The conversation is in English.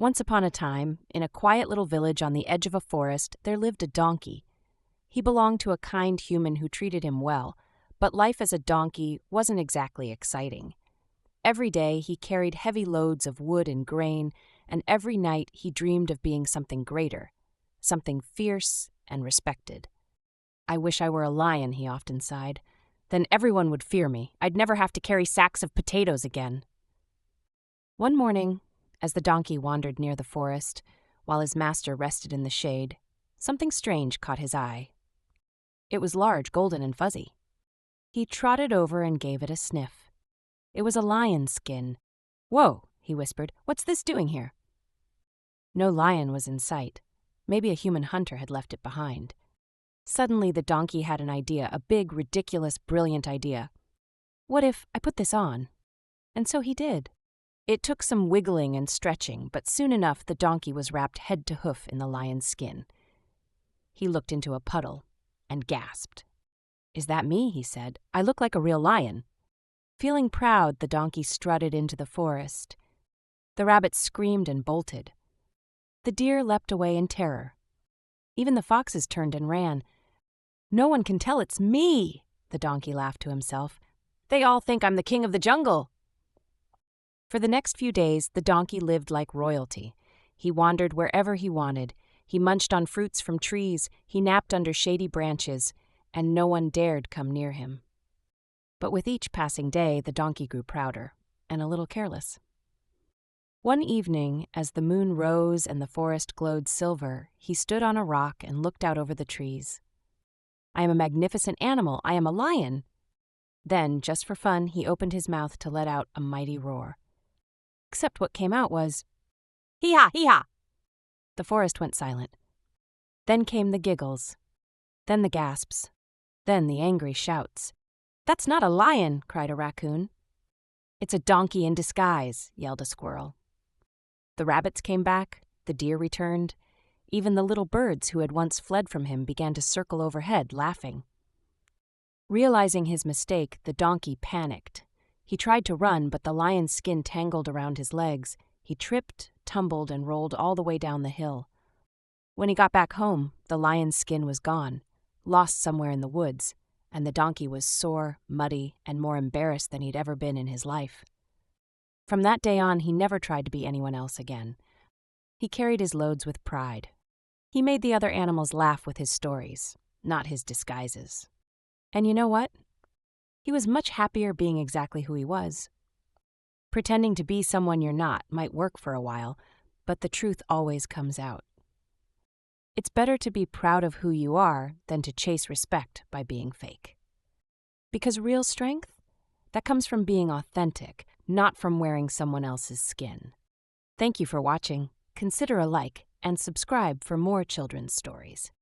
Once upon a time, in a quiet little village on the edge of a forest, there lived a donkey. He belonged to a kind human who treated him well, but life as a donkey wasn't exactly exciting. Every day he carried heavy loads of wood and grain, and every night he dreamed of being something greater, something fierce and respected. "I wish I were a lion," he often sighed. "Then everyone would fear me. I'd never have to carry sacks of potatoes again." One morning, as the donkey wandered near the forest, while his master rested in the shade, something strange caught his eye. It was large, golden, and fuzzy. He trotted over and gave it a sniff. It was a lion's skin. "Whoa," he whispered, "what's this doing here?" No lion was in sight. Maybe a human hunter had left it behind. Suddenly the donkey had an idea, a big, ridiculous, brilliant idea. "What if I put this on?" And so he did. It took some wiggling and stretching, but soon enough the donkey was wrapped head to hoof in the lion's skin. He looked into a puddle and gasped. "Is that me?" he said. "I look like a real lion." Feeling proud, the donkey strutted into the forest. The rabbits screamed and bolted. The deer leapt away in terror. Even the foxes turned and ran. "No one can tell it's me," the donkey laughed to himself. "They all think I'm the king of the jungle." For the next few days, the donkey lived like royalty. He wandered wherever he wanted. He munched on fruits from trees. He napped under shady branches, and no one dared come near him. But with each passing day, the donkey grew prouder and a little careless. One evening, as the moon rose and the forest glowed silver, he stood on a rock and looked out over the trees. "I am a magnificent animal. I am a lion." Then, just for fun, he opened his mouth to let out a mighty roar. Except what came out was, "Hee-Haw, hee-haw!" The forest went silent. Then came the giggles. Then the gasps. Then the angry shouts. "That's not a lion!" cried a raccoon. "It's a donkey in disguise!" yelled a squirrel. The rabbits came back, the deer returned. Even the little birds who had once fled from him began to circle overhead, laughing. Realizing his mistake, the donkey panicked. He tried to run, but the lion's skin tangled around his legs. He tripped, tumbled, and rolled all the way down the hill. When he got back home, the lion's skin was gone, lost somewhere in the woods, and the donkey was sore, muddy, and more embarrassed than he'd ever been in his life. From that day on, he never tried to be anyone else again. He carried his loads with pride. He made the other animals laugh with his stories, not his disguises. And you know what? He was much happier being exactly who he was. Pretending to be someone you're not might work for a while, but the truth always comes out. It's better to be proud of who you are than to chase respect by being fake. Because real strength, that comes from being authentic, not from wearing someone else's skin. Thank you for watching. Consider a like and subscribe for more children's stories.